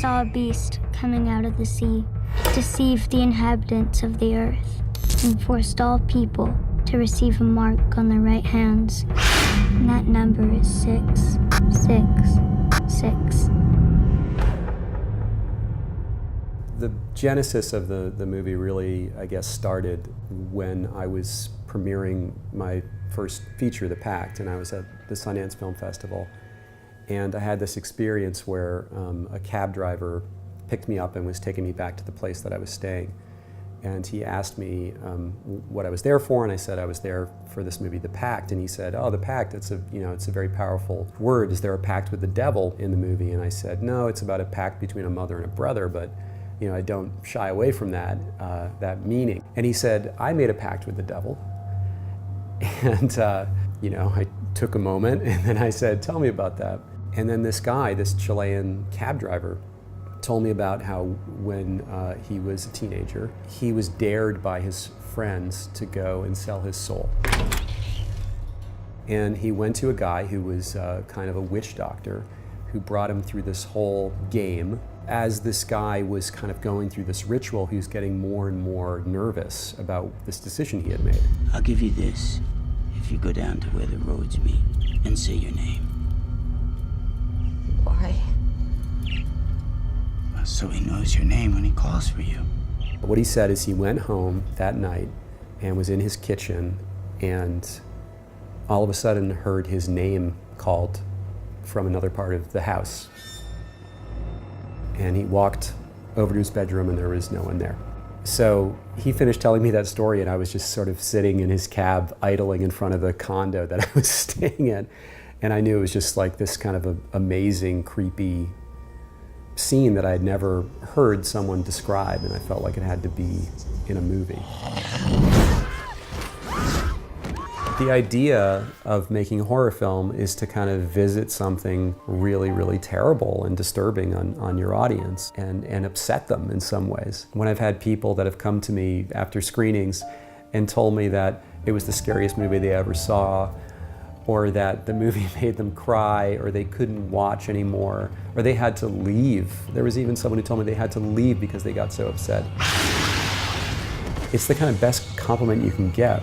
saw a beast coming out of the sea, deceived the inhabitants of the earth, and forced all people to receive a mark on their right hands. And that number is 666. The genesis of the movie really, I guess, started when I was premiering my first feature, The Pact, and I was at the Sundance Film Festival. And I had this experience where a cab driver picked me up and was taking me back to the place that I was staying. And he asked me what I was there for, and I said I was there for this movie, The Pact. And he said, "Oh, The Pact, it's a very powerful word. Is there a pact with the devil in the movie?" And I said, "No, it's about a pact between a mother and a brother, but I don't shy away from that meaning." And he said, "I made a pact with the devil." And I took a moment, and then I said, "Tell me about that." And then this guy, this Chilean cab driver, told me about how when he was a teenager, he was dared by his friends to go and sell his soul. And he went to a guy who was kind of a witch doctor who brought him through this whole game. As this guy was kind of going through this ritual, he was getting more and more nervous about this decision he had made. "I'll give you this if you go down to where the roads meet and say your name." Why? So he knows your name when he calls for you. What he said is he went home that night and was in his kitchen and all of a sudden heard his name called from another part of the house. And he walked over to his bedroom and there was no one there. So he finished telling me that story and I was just sort of sitting in his cab idling in front of the condo that I was staying in. And I knew it was just like this kind of amazing, creepy scene that I had never heard someone describe, and I felt like it had to be in a movie. The idea of making a horror film is to kind of visit something really, really terrible and disturbing on your audience and upset them in some ways. When I've had people that have come to me after screenings and told me that it was the scariest movie they ever saw, or that the movie made them cry, or they couldn't watch anymore, or they had to leave. There was even someone who told me they had to leave because they got so upset. It's the kind of best compliment you can get.